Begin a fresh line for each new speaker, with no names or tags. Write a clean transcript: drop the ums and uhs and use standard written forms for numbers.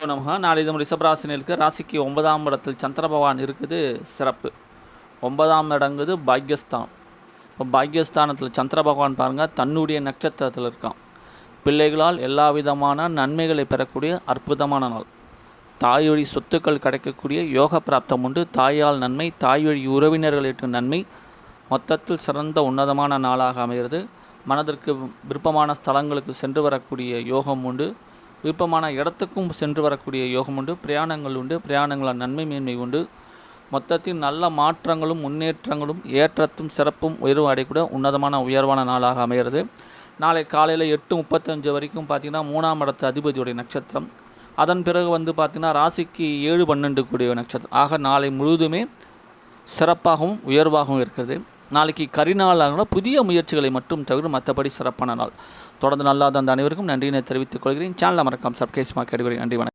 நமக நாளை தினம் ரிஷபராசினியருக்கு ராசிக்கு 9ஆம் இடத்தில் சந்திர பகவான் இருக்குது சிறப்பு. 9ஆம் இடங்குது பாக்யஸ்தானம். இப்போ பாக்யஸ்தானத்தில் சந்திர பகவான் பாருங்கள் தன்னுடைய நட்சத்திரத்தில் இருக்கான். பிள்ளைகளால் எல்லா விதமான நன்மைகளை பெறக்கூடிய அற்புதமான நாள். தாய் வழி சொத்துக்கள் கிடைக்கக்கூடிய யோக பிராப்தம் உண்டு. தாயால் நன்மை, தாய் வழி உறவினர்களுக்கு நன்மை, மொத்தத்தில் சிறந்த உன்னதமான நாளாக அமைகிறது. மனதிற்கு விருப்பமான ஸ்தலங்களுக்கு சென்று வரக்கூடிய யோகம் உண்டு. விருப்பமான இடத்துக்கும் சென்று வரக்கூடிய யோகம் உண்டு. பிரயாணங்கள் உண்டு. பிரயாணங்களால் நன்மை மேன்மை உண்டு. மொத்தத்தில் நல்ல மாற்றங்களும் முன்னேற்றங்களும் ஏற்றத்தும் சிறப்பும் உயர்வு அடையக்கூடிய உன்னதமான உயர்வான நாளாக அமைகிறது. நாளை காலையில் 8:35 வரைக்கும் பார்த்திங்கன்னா 3ஆம் இடத்து அதிபதியுடைய நட்சத்திரம். அதன் பிறகு பார்த்திங்கன்னா ராசிக்கு 7-12 கூடிய நட்சத்திரம். ஆக நாளை முழுவதுமே சிறப்பாகவும் உயர்வாகவும் இருக்கிறது. நாளைக்கு கரிநாளாக புதிய முயற்சிகளை மட்டும் தவிர மற்றபடி சிறப்பான நாள். தொடர்ந்து நல்லாத அந்த அனைவருக்கும் நன்றியினை தெரிவித்துக் கொள்கிறேன். சேனலை மறக்காம சப்ஸ்கிரைப் கேட்டுக்கிறேன். நன்றி, வணக்கம்.